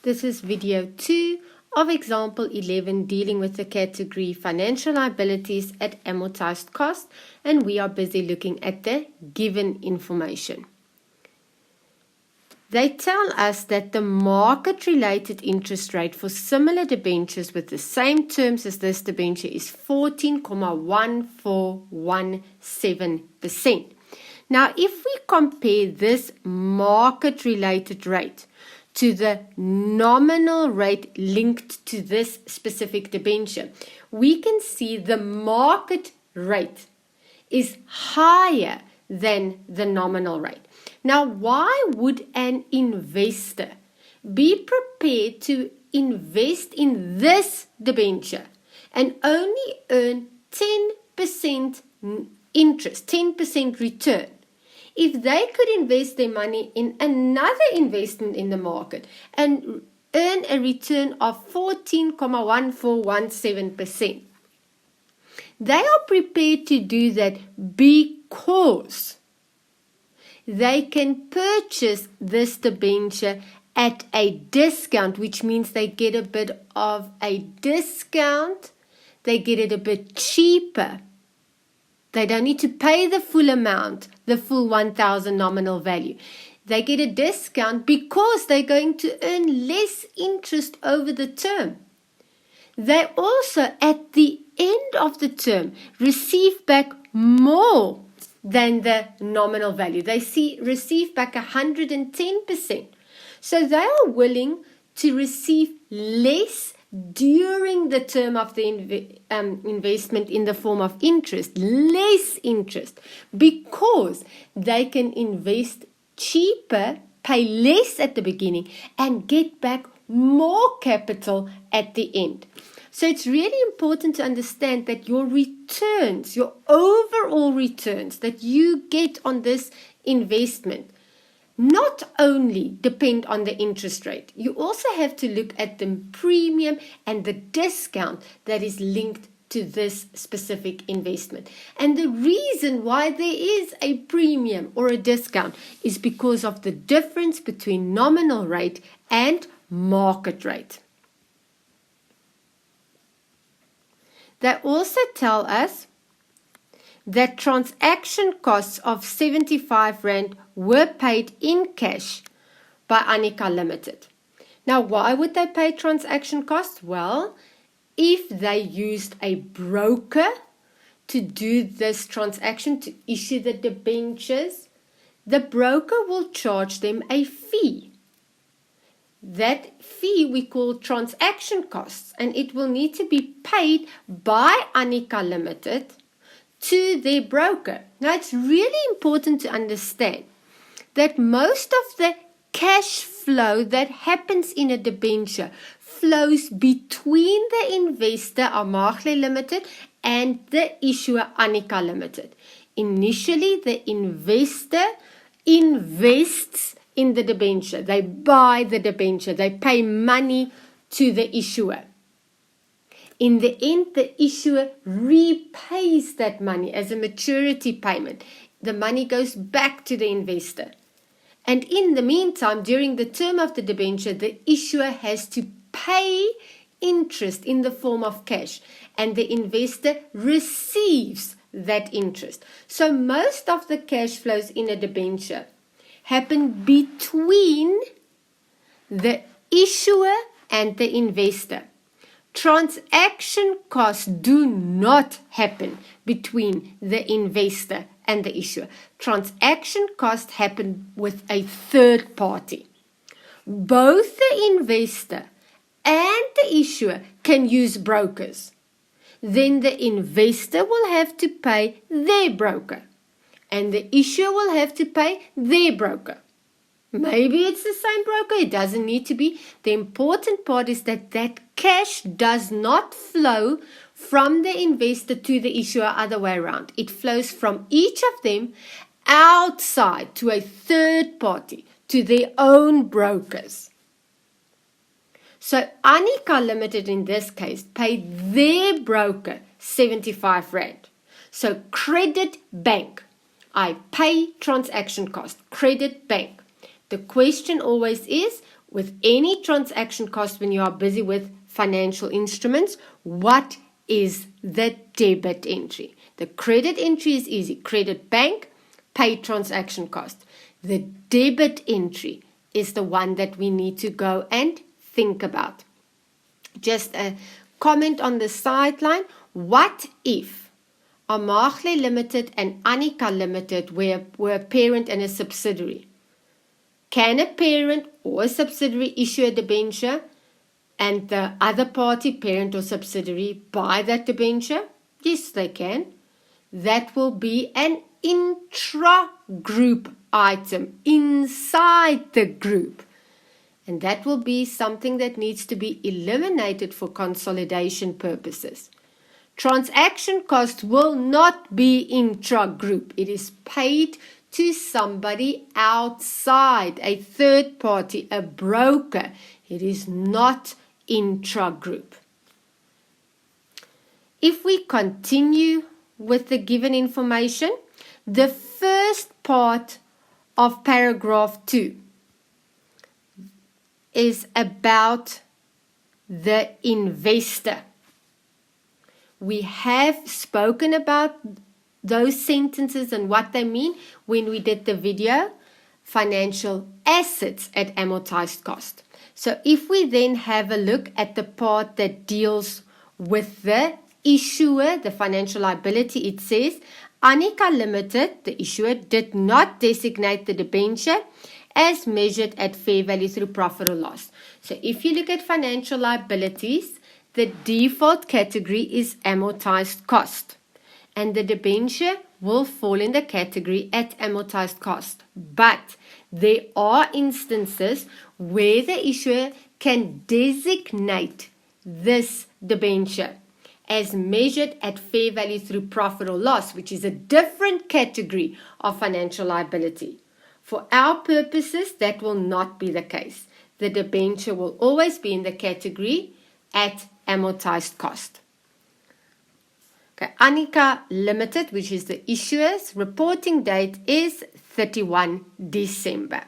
This is video 2 of example 11 dealing with the category financial liabilities at amortized cost, and we are busy looking at the given information. They tell us that the market-related interest rate for similar debentures with the same terms as this debenture is 14.1417%. Now, if we compare this market-related rate to the nominal rate linked to this specific debenture, we can see the market rate is higher than the nominal rate. Now, why would an investor be prepared to invest in this debenture and only earn 10% interest, 10% return, if they could invest their money in another investment in the market and earn a return of 14.1417%? They are prepared to do that because they can purchase this debenture at a discount, which means they get a bit of a discount. They get it a bit cheaper. They don't need to pay the full amount, the full 1,000 nominal value. They get a discount because they're going to earn less interest over the term. They also, at the end of the term, receive back more than the nominal value. They receive back 110%. So they are willing to receive less during the term of the investment in the form of interest, less interest, because they can invest cheaper, pay less at the beginning, and get back more capital at the end. So it's really important to understand that your returns, your overall returns that you get on this investment, not only depend on the interest rate. You also have to look at the premium and the discount that is linked to this specific investment. And the reason why there is a premium or a discount is because of the difference between nominal rate and market rate. They also tell us that transaction costs of 75 Rand were paid in cash by Annika Limited. Now, why would they pay transaction costs? Well, if they used a broker to do this transaction, to issue the debentures, the broker will charge them a fee. That fee we call transaction costs, and it will need to be paid by Annika Limited to their broker. Now, it's really important to understand that most of the cash flow that happens in a debenture flows between the investor, Amahle Limited, and the issuer, Annika Limited. Initially, the investor invests in the debenture. They buy the debenture. They pay money to the issuer. In the end, the issuer repays that money as a maturity payment. The money goes back to the investor. And in the meantime, during the term of the debenture, the issuer has to pay interest in the form of cash, and the investor receives that interest. So most of the cash flows in a debenture happen between the issuer and the investor. Transaction costs do not happen between the investor and the issuer. Transaction costs happen with a third party. Both the investor and the issuer can use brokers. Then the investor will have to pay their broker, and the issuer will have to pay their broker. Maybe it's the same broker. It doesn't need to be. The important part is that cash does not flow from the investor to the issuer, other way around. It flows from each of them outside to a third party, to their own brokers. So Annika Limited in this case paid their broker 75 Rand. So credit bank. I pay transaction cost. Credit bank. The question always is, with any transaction cost when you are busy with financial instruments, what is the debit entry? The credit entry is easy. Credit bank, paid transaction cost. The debit entry is the one that we need to go and think about. Just a comment on the sideline. What if Amahle Limited and Annika Limited were a parent and a subsidiary? Can a parent or a subsidiary issue a debenture and the other party, parent or subsidiary, buy that debenture? Yes, they can. That will be an intra-group item inside the group. And that will be something that needs to be eliminated for consolidation purposes. Transaction cost will not be intra-group. It is paid to somebody outside, a third party, a broker. It is not intra-group. If we continue with the given information, the first part of paragraph 2 is about the investor. We have spoken about those sentences and what they mean when we did the video, financial assets at amortized cost. So if we then have a look at the part that deals with the issuer, the financial liability, it says, Annika Limited, the issuer, did not designate the debenture as measured at fair value through profit or loss. So if you look at financial liabilities, the default category is amortized cost. And the debenture will fall in the category at amortized cost. But there are instances where the issuer can designate this debenture as measured at fair value through profit or loss, which is a different category of financial liability. For our purposes, that will not be the case. The debenture will always be in the category at amortized cost. Okay, Annika Limited, which is the issuer's reporting date, is 31 December.